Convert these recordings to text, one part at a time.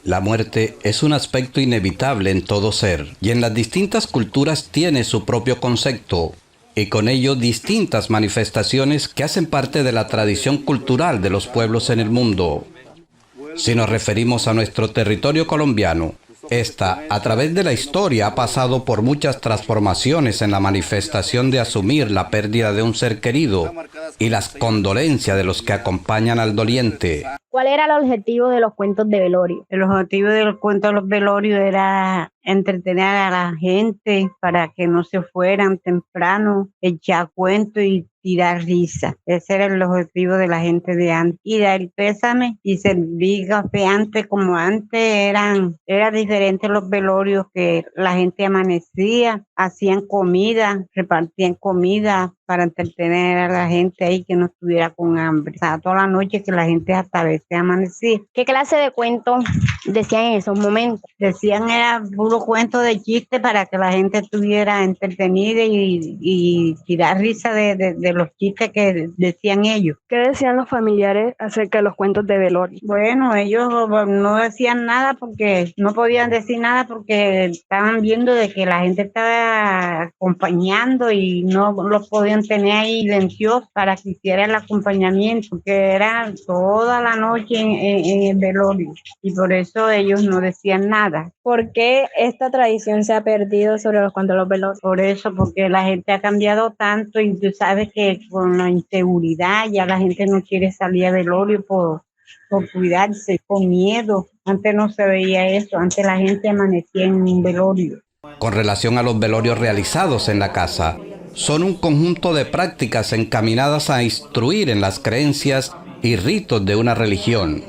La muerte es un aspecto inevitable en todo ser, y en las distintas culturas tiene su propio concepto, y con ello distintas manifestaciones que hacen parte de la tradición cultural de los pueblos en el mundo. Si nos referimos a nuestro territorio colombiano, esta, a través de la historia, ha pasado por muchas transformaciones en la manifestación de asumir la pérdida de un ser querido y las condolencias de los que acompañan al doliente. ¿Cuál era el objetivo de los cuentos de velorio? El objetivo de los cuentos de los velorios era entretener a la gente para que no se fueran temprano, echar cuentos y tirar risa. Ese era el objetivo de la gente de antes. Y dar pésame y servir café antes, como antes era diferente los velorios, que la gente amanecía, hacían comida, repartían comida para entretener a la gente ahí que no estuviera con hambre. O sea, toda la noche que la gente hasta a veces amanecía. ¿Qué clase de cuentos decían en esos momentos? Decían era puro cuento de chiste para que la gente estuviera entretenida y tirar risa de los chistes que decían ellos. ¿Qué decían los familiares acerca de los cuentos de velorio? Bueno, ellos no decían nada porque no podían decir nada porque estaban viendo de que la gente estaba acompañando y no los podían tener ahí silenciosos para que hiciera el acompañamiento, que era toda la noche en el velorio, y por eso ellos no decían nada. ¿Por qué esta tradición se ha perdido sobre los cuentos de los velorios? Por eso, porque la gente ha cambiado tanto y tú sabes que con la inseguridad ya la gente no quiere salir a velorio por cuidarse, con miedo. Antes no se veía eso, antes la gente amanecía en un velorio. Con relación a los velorios realizados en la casa, son un conjunto de prácticas encaminadas a instruir en las creencias y ritos de una religión.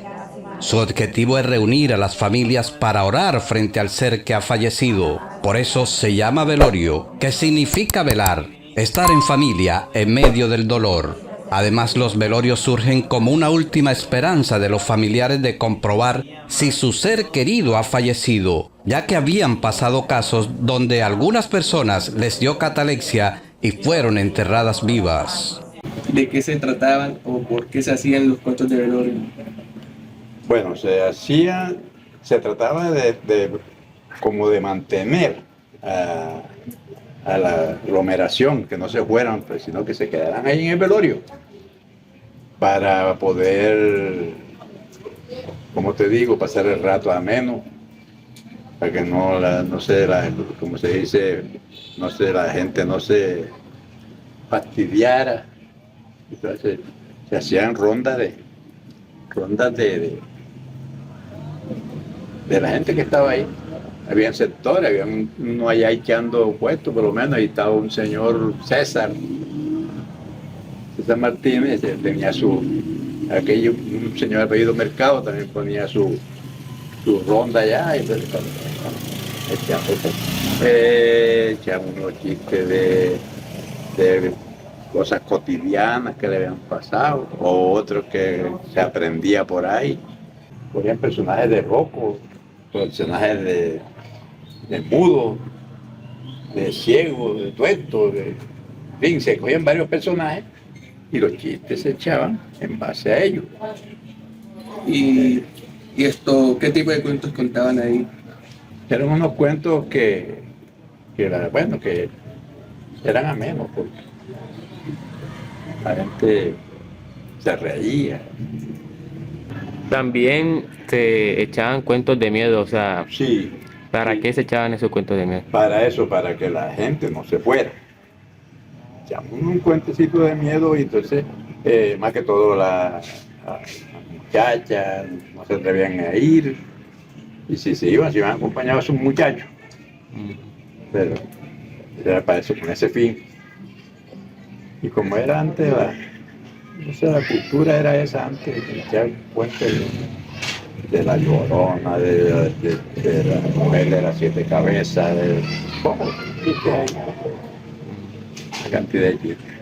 Su objetivo es reunir a las familias para orar frente al ser que ha fallecido. Por eso se llama velorio, que significa velar, estar en familia en medio del dolor. Además, los velorios surgen como una última esperanza de los familiares de comprobar si su ser querido ha fallecido, ya que habían pasado casos donde a algunas personas les dio catalepsia y fueron enterradas vivas. ¿De qué se trataban o por qué se hacían los cuentos de velorio? Bueno, se trataba como de mantener a la aglomeración, que no se fueran, pues, sino que se quedaran ahí en el velorio, para poder, como te digo, pasar el rato ameno, para que como se dice, la gente no se fastidiara. Entonces se hacían rondas de la gente que estaba ahí. Había sectores, había uno allá echando puestos, por lo menos, ahí estaba un señor César Martínez, tenía un señor apellido Mercado, también ponía su ronda allá, y echaban unos chistes de cosas cotidianas que le habían pasado, o otros que se aprendía por ahí. Ponían personajes de roco, personajes de mudo, de ciego, de tuerto, en fin, se cogían varios personajes y los chistes se echaban en base a ellos. ¿Y qué tipo de cuentos contaban ahí? Eran unos cuentos que eran amenos, porque la gente se reía. También se echaban cuentos de miedo, o sea, Sí. ¿para Sí. qué se echaban esos cuentos de miedo? Para eso, para que la gente no se fuera. Echamos un cuentecito de miedo y entonces, más que todo las muchachas no se atrevían a ir. Y si se iban acompañados a sus muchachos. Pero era para eso, con ese fin. Y como era antes, la cultura era esa antes, echar cuentos de la Llorona, de la mujer de las 7 cabezas, la cantidad de chistes.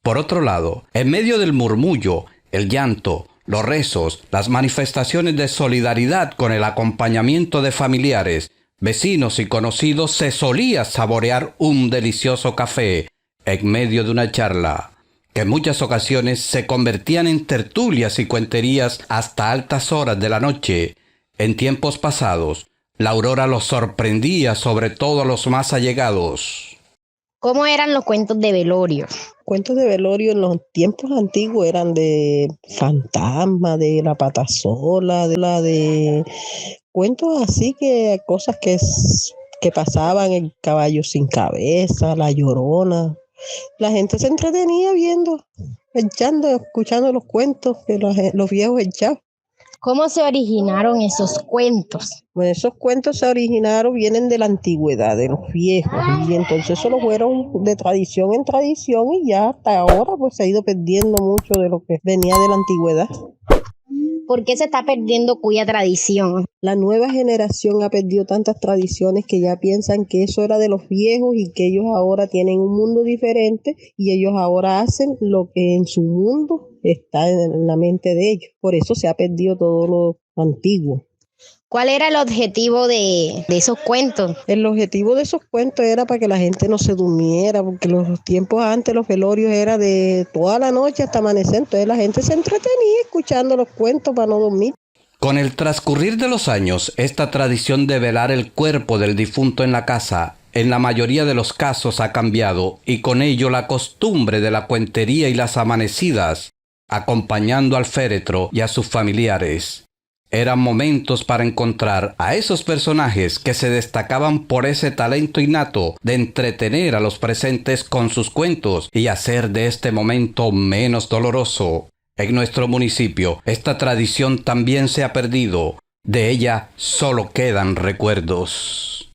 Por otro lado, en medio del murmullo, el llanto, los rezos, las manifestaciones de solidaridad con el acompañamiento de familiares, vecinos y conocidos, se solía saborear un delicioso café en medio de una charla, que en muchas ocasiones se convertían en tertulias y cuenterías hasta altas horas de la noche, En tiempos pasados, la aurora los sorprendía sobre todo a los más allegados. ¿Cómo eran los cuentos de velorio? Cuentos de velorio en los tiempos antiguos eran de fantasmas, de la pata sola, de cuentos así, que cosas que pasaban, el caballo sin cabeza, la llorona. La gente se entretenía viendo, escuchando los cuentos que los viejos echaban. ¿Cómo se originaron esos cuentos? Bueno, esos cuentos vienen de la antigüedad, de los viejos, y entonces eso lo fueron de tradición en tradición y ya hasta ahora pues se ha ido perdiendo mucho de lo que venía de la antigüedad. ¿Por qué se está perdiendo cuya tradición? La nueva generación ha perdido tantas tradiciones que ya piensan que eso era de los viejos y que ellos ahora tienen un mundo diferente y ellos ahora hacen lo que en su mundo está en la mente de ellos. Por eso se ha perdido todo lo antiguo. ¿Cuál era el objetivo de esos cuentos? El objetivo de esos cuentos era para que la gente no se durmiera, porque los tiempos antes los velorios era de toda la noche hasta amanecer, entonces la gente se entretenía escuchando los cuentos para no dormir. Con el transcurrir de los años, esta tradición de velar el cuerpo del difunto en la casa, en la mayoría de los casos ha cambiado, y con ello la costumbre de la cuentería y las amanecidas, acompañando al féretro y a sus familiares. Eran momentos para encontrar a esos personajes que se destacaban por ese talento innato de entretener a los presentes con sus cuentos y hacer de este momento menos doloroso. En nuestro municipio, esta tradición también se ha perdido. De ella solo quedan recuerdos.